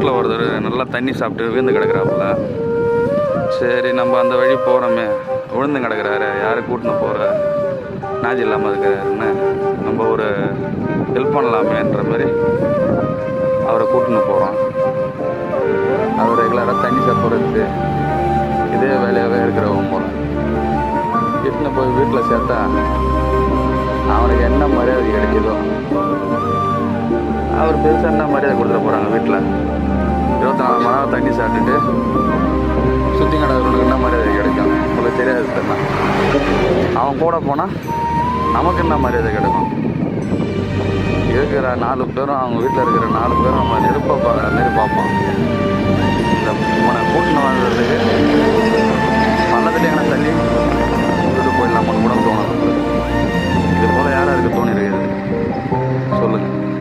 ரோட்டில் ஒருத்தர் நல்லா தண்ணி சாப்பிட்டு விழுந்து கிடக்குறாப்புல. சரி நம்ம அந்த வழி போகிறோமே, விழுந்து கிடக்குறாரு, யாரை கூட்டின்னு போகிற, நாஜி இல்லாமல் இருக்கிறாருன்னு நம்ம ஒரு ஹெல்ப் பண்ணலாமேன்ற மாதிரி அவரை கூட்டின்னு போகிறோம். அவர் ரெகுலராக தண்ணி சாப்பிட்றதுக்கு இதே வேலையாகவே இருக்கிறவங்க போல இட்டுன்னு போய் வீட்டில் சேர்த்தா அவனுக்கு என்ன மரியாதை கிடைக்குதோ அவர் பெருசாக என்ன மரியாதை கொடுத்துட போகிறாங்க. வீட்டில் 24 மணி நேரம் தண்ணி சாப்பிட்டுட்டு சுற்றி கிடக்கிறவனுக்கு என்ன மரியாதை கிடைக்கும் உங்களுக்கு தெரியாது தானே. அவன் கூட போனால் நமக்கு என்ன மரியாதை கிடைக்கும். இருக்கிற 4 பேரும் அவங்க வீட்டில் இருக்கிற 4 பேரும் நம்ம நெருப்பை பார்க்குற மாரி பார்ப்போம். இந்த இவனை கூட்டின்னு வந்ததுக்கு பள்ளத்துலேயே எங்கன்னா தள்ளி விட்டுட்டு போயிடலாமான்னு கூட தோணும். இது போல் யாராருக்கு தோணி இருக்குது சொல்லுங்கள்.